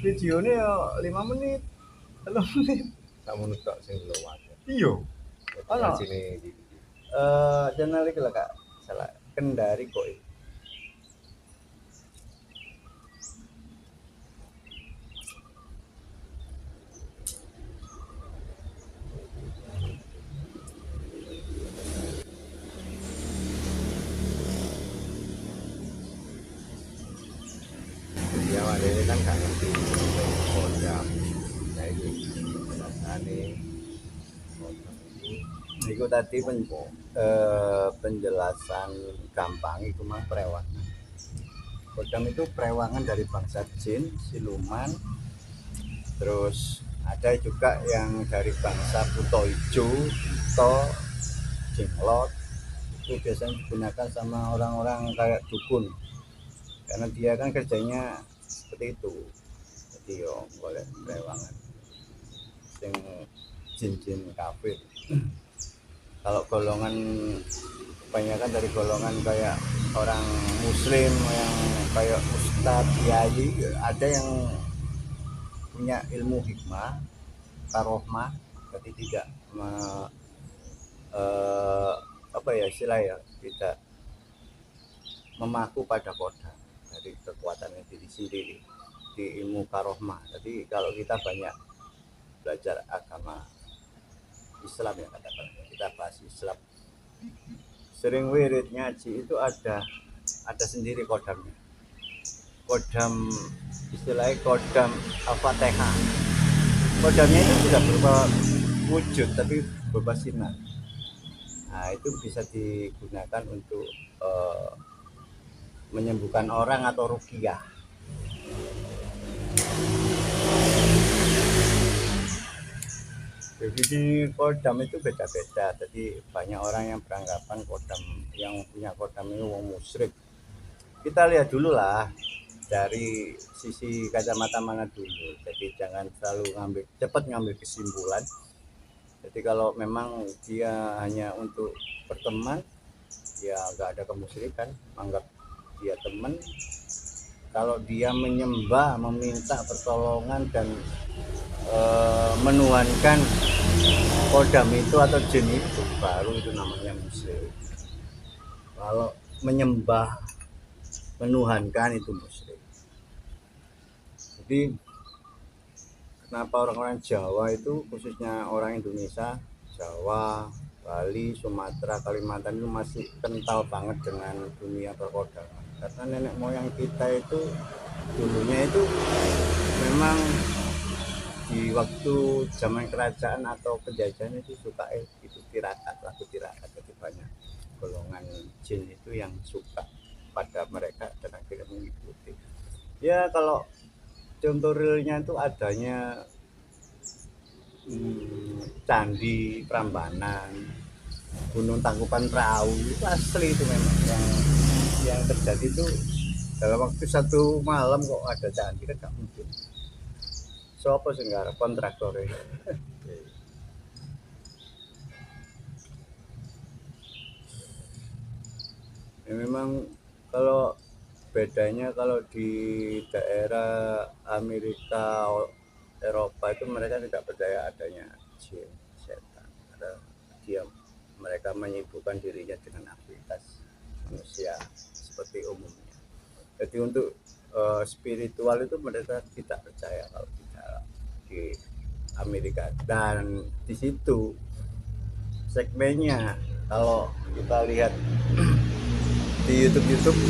Videonya ya 5 menit, 3 menit. Tak menurut tak sing luwak. Iya. Ono Sini channel iki lho Kak. Salah Kendari kok. ya ini kan gak ngerti kodam. Nah itu penjelasannya kodam itu Iku tadi penjelasan gampang itu mah perewangan. Kodam itu perewangan dari bangsa jin, siluman, terus ada juga yang dari bangsa buto ijo, buto, jenglot. Itu biasanya digunakan sama orang-orang kayak dukun karena dia kan kerjanya seperti itu. Jadi yo boleh perewangan sing jin-jin kafir. Kalau golongan kebanyakan dari golongan kayak orang muslim yang kayak ustadz kiai, ada yang punya ilmu hikmah karohmah, jadi tidak apa ya istilah ya, tidak memaku pada kodam dari kekuatannya diri sendiri di ilmu karohmah. Jadi kalau kita banyak belajar agama Islam ya, katakan kita bahas Islam, sering wirid ngaji itu ada sendiri kodamnya. Kodam istilahnya kodam Al-Fatihah. Kodamnya itu tidak berupa wujud tapi berupa sinar. Nah itu bisa digunakan untuk menyembuhkan orang atau ruqyah. Definisi kodam itu beda-beda. Jadi banyak orang yang beranggapan kodam, yang punya kodam ini wong musyrik. Kita lihat dulu lah dari sisi kacamata mana dulu. Jadi jangan selalu cepat ngambil kesimpulan. Jadi kalau memang dia hanya untuk berteman, ya nggak ada kemusyrikan, anggap dia teman. Kalau dia menyembah, meminta pertolongan dan menuhankan kodam itu atau jin itu, baru itu namanya musyrik. Kalau menyembah, menuhankan itu musyrik. Jadi kenapa orang-orang Jawa itu, khususnya orang Indonesia, Jawa, Bali, Sumatera, Kalimantan itu masih kental banget dengan dunia perkodaman. Karena nenek moyang kita itu dulunya itu memang di waktu zaman kerajaan atau penjajahan itu suka itu tirakat, lagu tirakat. Jadi banyak golongan jin itu yang suka pada mereka dan akhirnya mengikuti. Ya kalau contoh realnya itu adanya Candi Prambanan, Gunung Tangkuban Perahu, itu asli itu memang yang terjadi itu dalam waktu satu malam kok ada candi, kan gak mungkin. Sopo sing garap kontraktornya. Ya, memang kalau bedanya kalau di daerah Amerika, Eropa itu mereka tidak percaya adanya jin, setan. Mereka menyibukkan dirinya dengan aktivitas manusia seperti umumnya. Jadi untuk spiritual itu mereka tidak percaya kalau di Amerika. Dan di situ segmennya kalau kita lihat di YouTube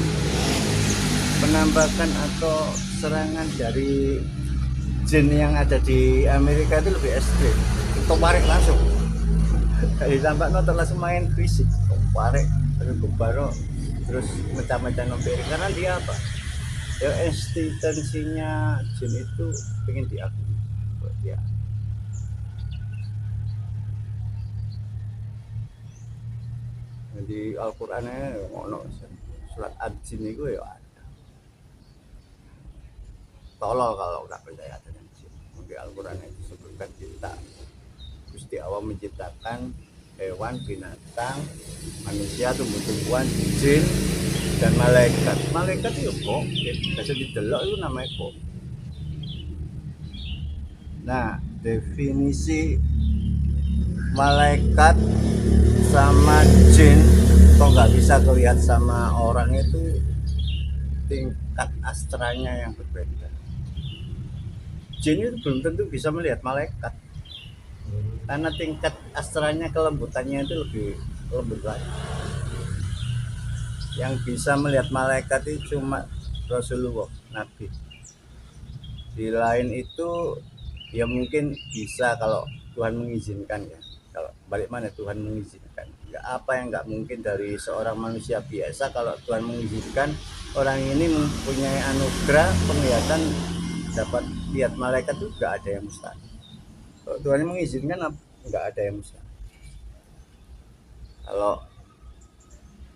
penampakan atau serangan dari jin yang ada di Amerika itu lebih ekstrim. Toparik langsung ditambah nonton langsung main fisik, toparik terus gembaro terus mecah-mecah nomperik. Karena dia apa ya, eksistensinya jin itu pengen diakui ya. Di Al-Qur'annya ono surat Ad-Jin itu ya ada. Tolol kalau nggak percaya dengan jin. Di Al-Qur'an itu disebutkan kita Gusti Allah menciptakan hewan, binatang, manusia, tumbuh-tumbuhan, jin dan malaikat. Malaikat itu kok biasa didelok itu namanya kok. Nah, definisi malaikat sama jin kok nggak bisa kelihatan sama orang itu tingkat astranya yang berbeda. Jin itu belum tentu bisa melihat malaikat karena tingkat astranya kelembutannya itu lebih lembut lagi. Yang bisa melihat malaikat itu cuma Rasulullah, Nabi. Di lain itu ya mungkin bisa kalau Tuhan mengizinkan ya. Kalau balik mana Tuhan mengizinkan. Nggak apa yang nggak mungkin dari seorang manusia biasa. Kalau Tuhan mengizinkan, orang ini mempunyai anugerah penglihatan dapat lihat malaikat itu nggak ada yang mustahil. Kalau Tuhan mengizinkan nggak ada yang mustahil. Kalau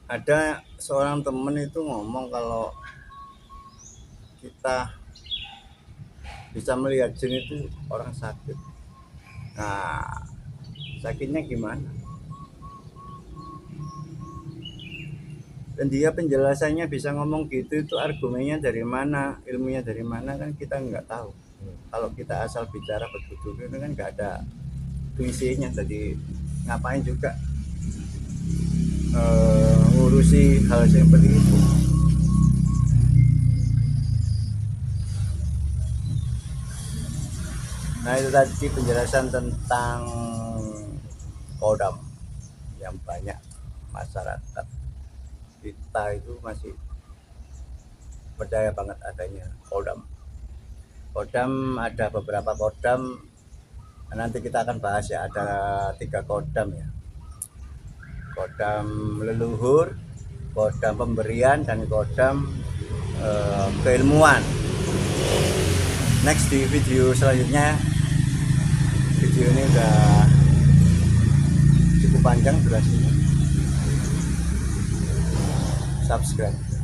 ada seorang temen itu ngomong kalau kita bisa melihat jin itu orang sakit. Nah, sakitnya gimana? Dan dia penjelasannya bisa ngomong gitu, itu argumennya dari mana, ilmunya dari mana kan kita nggak tahu. Kalau kita asal bicara begitu itu kan nggak ada puisinya, jadi ngapain juga ngurusi hal seperti itu. Nah itu tadi penjelasan tentang kodam yang banyak masyarakat kita itu masih percaya banget adanya kodam. Kodam ada beberapa kodam, nanti kita akan bahas ya, ada 3 kodam ya. Kodam leluhur, kodam pemberian, dan kodam keilmuan. Next di video selanjutnya. Video ini udah cukup panjang durasinya. Subscribe.